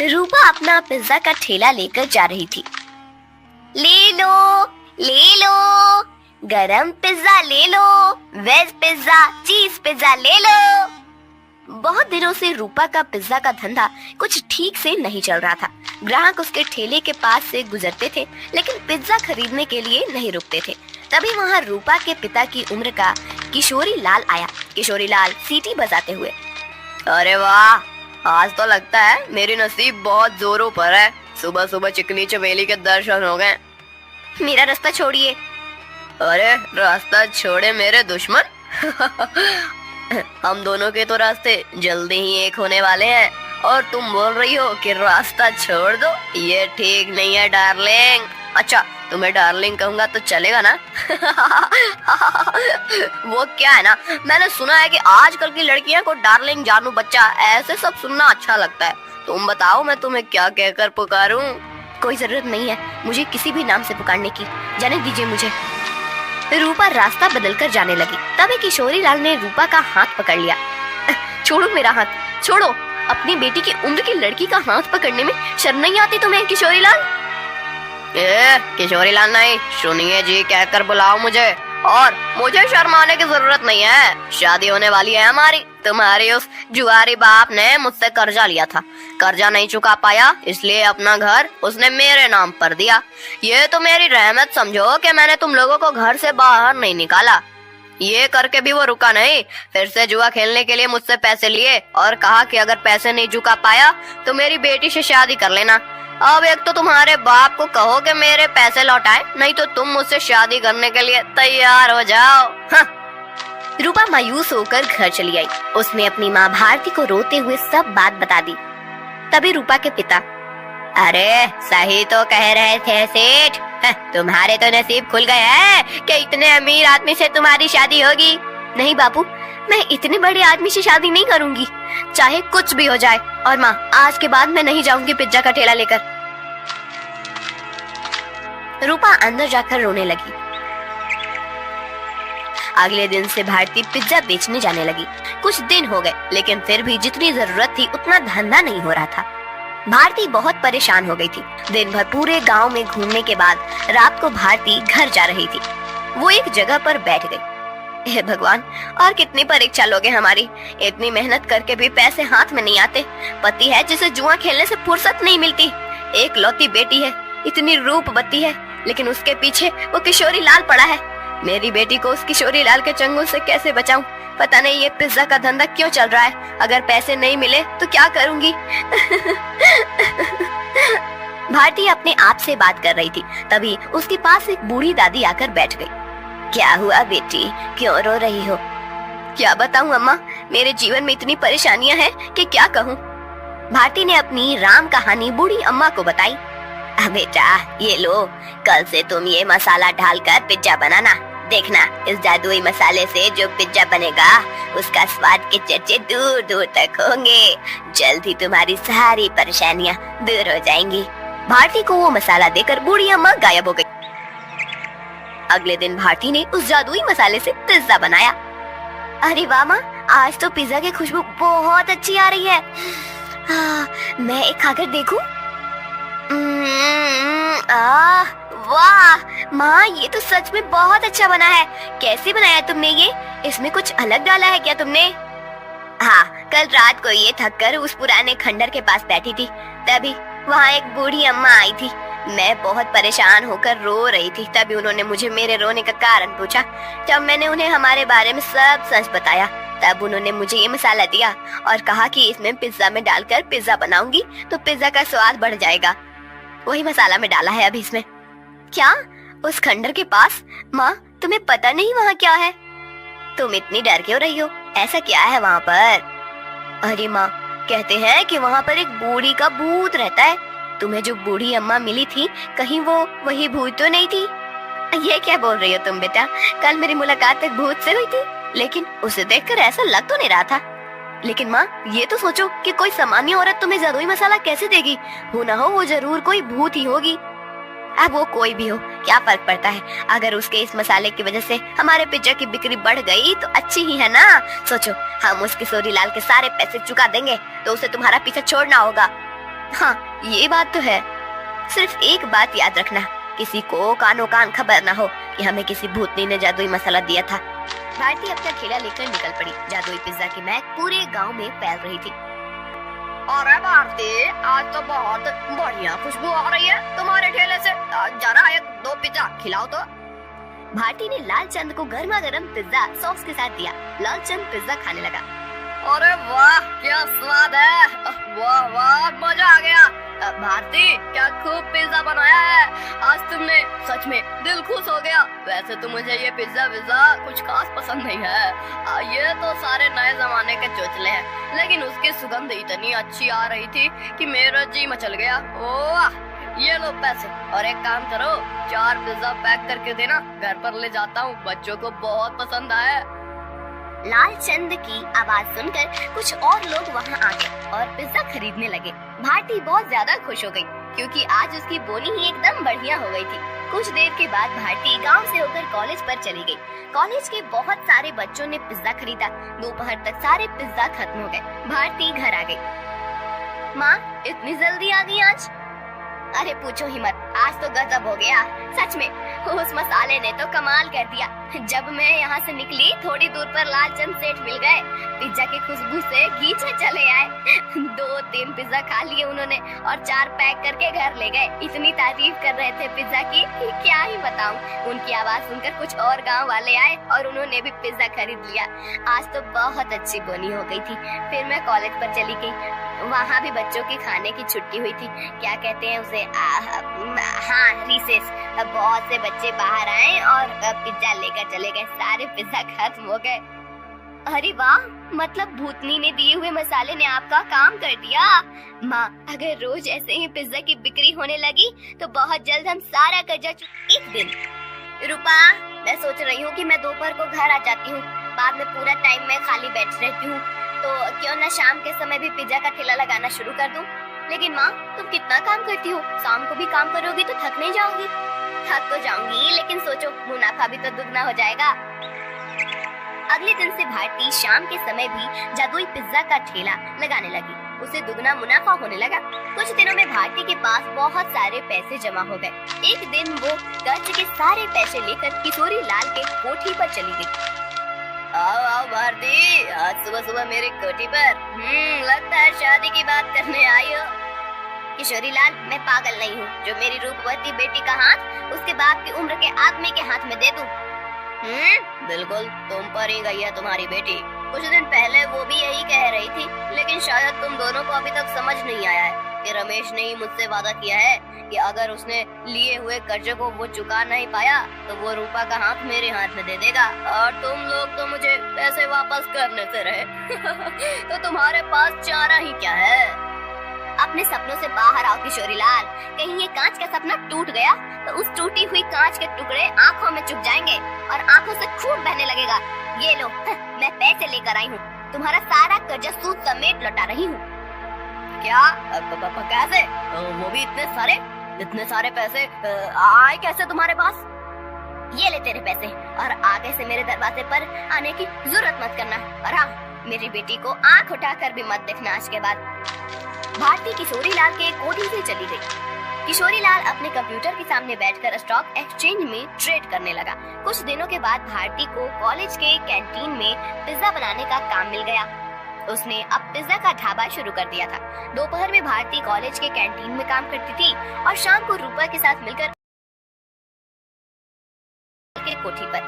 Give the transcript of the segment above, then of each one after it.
रूपा अपना पिज्जा का ठेला लेकर जा रही थी। ले लो, गरम पिज्जा ले लो, वेज पिज्जा, चीज पिज्जा ले लो। बहुत दिनों से रूपा का पिज्जा का धंधा कुछ ठीक से नहीं चल रहा था। ग्राहक उसके ठेले के पास से गुजरते थे, लेकिन पिज्जा खरीदने के लिए नहीं रुकते थे। तभी वहाँ रूपा के पिता की उम्र का किशोरी लाल आया। किशोरी लाल सीटी बजाते हुए, अरे वाह, आज तो लगता है मेरी नसीब बहुत जोरों पर है। सुबह सुबह चिकनी चमेली के दर्शन हो गए। मेरा रास्ता छोड़िए। अरे रास्ता छोड़े मेरे दुश्मन। हम दोनों के तो रास्ते जल्दी ही एक होने वाले हैं, और तुम बोल रही हो कि रास्ता छोड़ दो। ये ठीक नहीं है डार्लिंग। अच्छा, तुम्हें डार्लिंग कहूंगा तो चलेगा ना? वो क्या है ना, मैंने सुना है कि आजकल की लड़कियां को डार्लिंग, जानू बच्चा, ऐसे सब सुनना अच्छा लगता है। तुम बताओ मैं तुम्हें क्या कहकर पुकारूं? कोई जरूरत नहीं है मुझे किसी भी नाम से पुकारने की, जाने दीजिए मुझे। रूपा रास्ता बदलकर जाने लगी। तभी किशोरी लाल ने रूपा का हाथ पकड़ लिया। छोड़ो मेरा हाथ, छोड़ो। अपनी बेटी की उम्र की लड़की का हाथ पकड़ने में शर्म नहीं आती तुम्हें किशोरी लाल? किशोरी लाल नहीं, सुनिए जी कहकर बुलाओ मुझे, और मुझे शर्माने की जरूरत नहीं है। शादी होने वाली है हमारी। तुम्हारे उस जुआरी बाप ने मुझसे कर्जा लिया था, कर्जा नहीं चुका पाया, इसलिए अपना घर उसने मेरे नाम पर दिया। ये तो मेरी रहमत समझो कि मैंने तुम लोगों को घर से बाहर नहीं निकाला। ये करके भी वो रुका नहीं, फिर से जुआ खेलने के लिए मुझसे पैसे लिए और कहा कि अगर पैसे नहीं चुका पाया तो मेरी बेटी से शादी कर लेना। अब एक तो तुम्हारे बाप को कहो कि मेरे पैसे लौटाए, नहीं तो तुम मुझसे शादी करने के लिए तैयार हो जाओ। हाँ। रूपा मायूस होकर घर चली आई। उसने अपनी माँ भारती को रोते हुए सब बात बता दी। तभी रूपा के पिता, अरे सही तो कह रहे थे सेठ, तुम्हारे तो नसीब खुल गए हैं कि इतने अमीर आदमी से तुम्हारी शादी होगी। नहीं बापू, मैं इतने बड़े आदमी से शादी नहीं करूंगी, चाहे कुछ भी हो जाए। और माँ, आज के बाद मैं नहीं जाऊंगी पिज्जा का ठेला लेकर। रूपा अंदर जाकर रोने लगी। अगले दिन से भारती पिज्जा बेचने जाने लगी। कुछ दिन हो गए, लेकिन फिर भी जितनी जरूरत थी उतना धंधा नहीं हो रहा था। भारती बहुत परेशान हो गई थी। दिन भर पूरे गांव में घूमने के बाद रात को भारती घर जा रही थी। वो एक जगह पर बैठ गई। हे भगवान, और कितनी परीक्षा लोगे हमारी। इतनी मेहनत करके भी पैसे हाथ में नहीं आते। पति है जिसे जुआ खेलने से फुर्सत नहीं मिलती। एक लौती बेटी है, इतनी रूपवती है, लेकिन उसके पीछे वो किशोरी लाल पड़ा है। मेरी बेटी को उस किशोरी लाल के चंगुल से कैसे बचाऊं? पता नहीं ये पिज्जा का धंधा क्यों चल रहा है। अगर पैसे नहीं मिले तो क्या करूंगी? भारती अपने आप से बात कर रही थी। तभी उसके पास एक बूढ़ी दादी आकर बैठ गई। क्या हुआ बेटी, क्यों रो रही हो? क्या बताऊं अम्मा, मेरे जीवन में इतनी परेशानियां हैं कि क्या कहूं। भारती ने अपनी राम कहानी बूढ़ी अम्मा को बताई। बेटा ये लो, कल से तुम ये मसाला डालकर पिज्जा बनाना। देखना, इस जादुई मसाले से जो पिज्जा बनेगा उसका स्वाद के चर्चे दूर दूर तक होंगे। जल्द ही तुम्हारी सारी परेशानियां दूर हो जाएंगी। भारती को वो मसाला देकर बूढ़ी अम्मा गायब हो गई। अगले दिन भारती ने उस जादुई मसाले से पिज्जा बनाया। अरे वाह माँ, आज तो पिज्जा की खुशबू बहुत अच्छी आ रही है। मैं एक खाकर देखूं? वाह माँ, ये तो सच में बहुत अच्छा बना है। कैसे बनाया तुमने ये? इसमें कुछ अलग डाला है क्या तुमने? हाँ, कल रात को ये थक कर उस पुराने खंडर के पास बैठी थी, तभी वहाँ एक बूढ़ी अम्मा आई थी। मैं बहुत परेशान होकर रो रही थी। तभी उन्होंने मुझे मेरे रोने का कारण पूछा। जब मैंने उन्हें हमारे बारे में सब सच बताया, तब उन्होंने मुझे ये मसाला दिया और कहा कि इसमें पिज्जा में डालकर पिज्जा बनाऊंगी तो पिज्जा का स्वाद बढ़ जाएगा। वही मसाला में डाला है अभी इसमें। क्या? उस खंडर के पास? माँ, तुम्हें पता नहीं वहाँ क्या है? तुम इतनी डर क्यों रही हो? ऐसा क्या है वहाँ पर? अरे माँ, कहते हैं कि वहाँ पर एक बूढ़ी का भूत रहता है। तुम्हें जो बूढ़ी अम्मा मिली थी, कहीं वो वही भूत तो नहीं थी? ये क्या बोल रही हो तुम बेटा? कल मेरी मुलाकात एक भूत से हुई थी, लेकिन उसे देखकर ऐसा लग तो नहीं रहा था। लेकिन माँ, ये तो सोचो कि कोई सामान्य औरत तुम्हें जादुई मसाला कैसे देगी? हो ना हो वो जरूर कोई भूत ही होगी। अब वो कोई भी हो, क्या फर्क पड़ता है? अगर उसके इस मसाले की वजह से हमारे पिज्जा की बिक्री बढ़ गई तो अच्छी ही है ना। सोचो, हम उस किशोरी लाल के सारे पैसे चुका देंगे तो उसे तुम्हारा पीछा छोड़ना होगा। हाँ, ये बात तो है। सिर्फ एक बात याद रखना, किसी को कानो कान खबर ना हो कि हमें किसी भूतनी ने जादुई मसाला दिया था। भारती अपना ठेला लेकर निकल पड़ी। जादुई पिज्जा की महक पूरे गांव में फैल रही थी। अरे भारती, आज तो बहुत बढ़िया खुशबू आ रही है तुम्हारे ठेले से। जरा एक दो पिज्जा खिलाओ तो। भारती ने लालचंद को गर्मा गर्म पिज्जा सॉस के साथ दिया। लालचंद पिज्जा खाने लगा। अरे वाह, क्या स्वाद है, वाह वाह, मजा आ गया। भारती, क्या खूब पिज्जा बनाया है आज तुमने, सच में दिल खुश हो गया। वैसे तो मुझे ये पिज्जा कुछ खास पसंद नहीं है, ये तो सारे नए जमाने के चोचले हैं, लेकिन उसकी सुगंध इतनी अच्छी आ रही थी कि मेरा जी मचल गया। ओह, ये लो पैसे, और एक काम करो, 4 पिज्जा पैक करके देना, घर पर ले जाता हूँ, बच्चों को बहुत पसंद आया। लालचंद की आवाज सुनकर कुछ और लोग वहाँ आ गए और पिज्जा खरीदने लगे। भारती बहुत ज्यादा खुश हो गई क्योंकि आज उसकी बोनी ही एकदम बढ़िया हो गई थी। कुछ देर के बाद भारती गांव से होकर कॉलेज पर चली गई। कॉलेज के बहुत सारे बच्चों ने पिज्जा खरीदा। दोपहर तक सारे पिज्जा खत्म हो गए। भारती घर आ गई। माँ, इतनी जल्दी आ गई आज? अरे पूछो ही मत, आज तो गजब हो गया, सच में उस मसाले ने तो कमाल कर दिया। जब मैं यहाँ से निकली, थोड़ी दूर पर लालचंद सेठ मिल गए। पिज्जा की खुशबू से गीचे चले आए। 2-3 पिज्जा खा लिए उन्होंने और 4 पैक करके घर ले गए। इतनी तारीफ कर रहे थे पिज्जा की, क्या ही बताऊं। उनकी आवाज सुनकर कुछ और गांव वाले आए और उन्होंने भी पिज्जा खरीद लिया। आज तो बहुत अच्छी बोनी हो गई थी। फिर मैं कॉलेज पर चली गई। वहाँ भी बच्चों की खाने की छुट्टी हुई थी, क्या कहते हैं उसे, हाँ, रिसेस। बहुत से बच्चे बाहर आए और पिज्जा लेकर चले गए। सारे पिज्जा खत्म हो गए। अरे वाह, मतलब भूतनी ने दिए हुए मसाले ने आपका काम कर दिया। माँ, अगर रोज ऐसे ही पिज्जा की बिक्री होने लगी तो बहुत जल्द हम सारा कर्जा एक दिन। रूपा, मैं सोच रही हूँ कि मैं दोपहर को घर आ जाती हूँ, बाद में पूरा टाइम मैं खाली बैठ रहती हूँ, तो क्यों न शाम के समय भी पिज्जा का ठेला लगाना शुरू कर दूं। लेकिन माँ, तुम कितना काम करती हो, शाम को भी काम करोगी तो थक नहीं जाओगी? थक तो जाऊंगी, लेकिन सोचो, मुनाफा भी तो दुगना हो जाएगा। अगले दिन से भारती शाम के समय भी जादुई पिज्जा का ठेला लगाने लगी। उसे दुगना मुनाफा होने लगा। कुछ दिनों में भारती के पास बहुत सारे पैसे जमा हो गए। एक दिन वो कर्ज के सारे पैसे लेकर किशोरी लाल के कोठी पर चली गई। आओ आओ भारती, आज सुबह सुबह मेरी कोठी पर। लगता है शादी की बात करने आई हो। किशोरी लाल, मैं पागल नहीं हूँ जो मेरी रूपवती बेटी का हाथ उसके बाप की उम्र के आदमी के हाथ में दे दूं। बिल्कुल, तुम पर ही गई है तुम्हारी बेटी। कुछ दिन पहले वो भी यही कह रही थी, लेकिन शायद तुम दोनों को अभी तक समझ नहीं आया है कि रमेश ने ही मुझसे वादा किया है कि अगर उसने लिए हुए कर्जे को वो चुका नहीं पाया तो वो रूपा का हाथ मेरे हाथ में दे देगा, और तुम लोग तो मुझे पैसे वापस करने से रहे। तो तुम्हारे पास चारा ही क्या है? अपने सपनों से बाहर आओ किशोरी लाल। कहीं ये कांच का सपना टूट गया तो उस टूटी हुई कांच के टुकड़े आँखों में चुभ जाएंगे और आँखों से खून बहने लगेगा। ये लो, मैं पैसे लेकर आई हूँ, तुम्हारा सारा कर्जा सूद समेत लौटा रही हूँ। क्या? कैसे? वो भी इतने सारे पैसे आए कैसे तुम्हारे पास? ये ले तेरे पैसे, और आगे से मेरे दरवाजे पर आने की जरूरत मत करना। और हाँ, मेरी बेटी को आंख उठाकर भी मत देखना आज के बाद। भारती किशोरी लाल के कोठी से चली गई। किशोरी लाल अपने कंप्यूटर के सामने बैठकर स्टॉक एक्सचेंज में ट्रेड करने लगा। कुछ दिनों के बाद भारती को कॉलेज के कैंटीन में पिज्जा बनाने का काम मिल गया। उसने अब पिज्जा का ढाबा शुरू कर दिया था। दोपहर में भारती कॉलेज के कैंटीन में काम करती थी और शाम को रूपा के साथ मिलकर कोठी पर।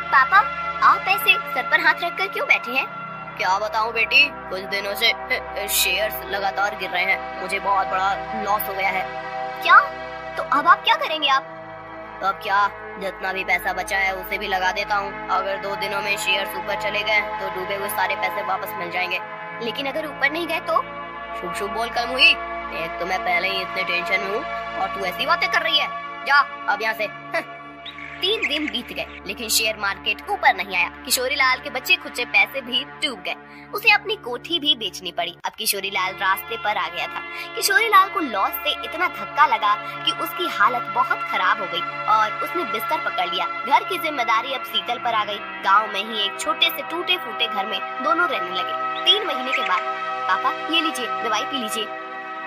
पापा, आप ऐसे सर पर हाथ रखकर क्यों बैठे हैं? क्या बताऊं बेटी, कुछ दिनों से शेयर्स लगातार गिर रहे हैं, मुझे बहुत बड़ा लॉस हो गया है। क्या? तो अब आप क्या करेंगे? आप अब क्या, जितना भी पैसा बचा है उसे भी लगा देता हूँ। अगर 2 दिनों में शेयर्स ऊपर चले गए तो डूबे हुए सारे पैसे वापस मिल जाएंगे। लेकिन अगर ऊपर नहीं गए तो? शुभ शुभ बोल कर मुही, एक तो मैं पहले ही इतने टेंशन में हूँ और तू ऐसी बातें कर रही है। जा अब यहाँ से। 3 दिन बीत गए लेकिन शेयर मार्केट ऊपर नहीं आया। किशोरी लाल के बचे खुचे पैसे भी डूब गए। उसे अपनी कोठी भी बेचनी पड़ी। अब किशोरी लाल रास्ते पर आ गया था। किशोरी लाल को लॉस से इतना धक्का लगा कि उसकी हालत बहुत खराब हो गई और उसने बिस्तर पकड़ लिया। घर की जिम्मेदारी अब शीतल पर आ गई। गांव में ही एक छोटे से टूटे फूटे घर में दोनों रहने लगे। 3 महीने के बाद, पापा ये लीजिए, दवाई पी लीजिए।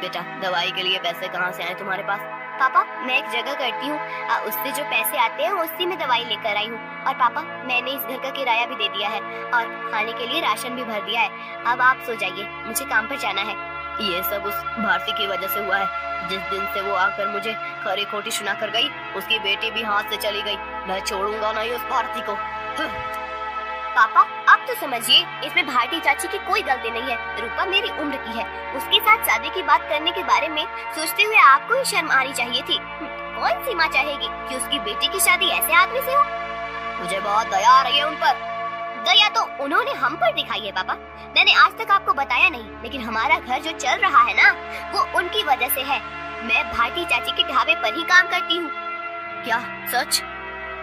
बेटा, दवाई के लिए पैसे कहाँ से आए तुम्हारे पास? पापा, मैं एक जगह करती हूँ, उससे जो पैसे आते हैं उसी में दवाई लेकर आई हूँ। और पापा, मैंने इस घर का किराया भी दे दिया है और खाने के लिए राशन भी भर दिया है। अब आप सो जाइए, मुझे काम पर जाना है। ये सब उस भारती की वजह से हुआ है। जिस दिन से वो आकर मुझे खरी खोटी सुना कर गई, उसकी बेटी भी हाथ से चली गई। मैं छोड़ूंगा नहीं उस भारती को। पापा, अब तो समझिए, इसमें भारती चाची की कोई गलती नहीं है। रूपा मेरी उम्र की है, उसके साथ शादी की बात करने के बारे में सोचते हुए आपको ही शर्म आनी चाहिए थी। कौन सी माँ चाहेगी कि उसकी बेटी की शादी ऐसे आदमी से हो? मुझे बहुत दया आ रही है उन पर। दया तो उन्होंने हम पर दिखाई है पापा। मैंने आज तक आपको बताया नहीं, लेकिन हमारा घर जो चल रहा है ना, वो उनकी वजह से है। मैं भारती चाची के ढाबे पर ही काम करती हूँ। क्या सच?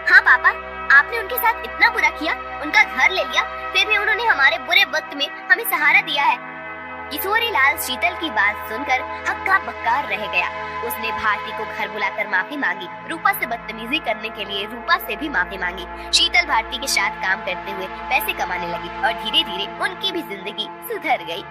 हाँ पापा, आपने उनके साथ इतना बुरा किया, उनका घर ले लिया, फिर भी उन्होंने हमारे बुरे वक्त में हमें सहारा दिया है। किशोरीलाल शीतल की बात सुनकर हक्का बक्का रह गया। उसने भारती को घर बुलाकर माफी मांगी। रूपा से बदतमीजी करने के लिए रूपा से भी माफी मांगी। शीतल भारती के साथ काम करते हुए पैसे कमाने लगी और धीरे धीरे उनकी भी जिंदगी सुधर गई।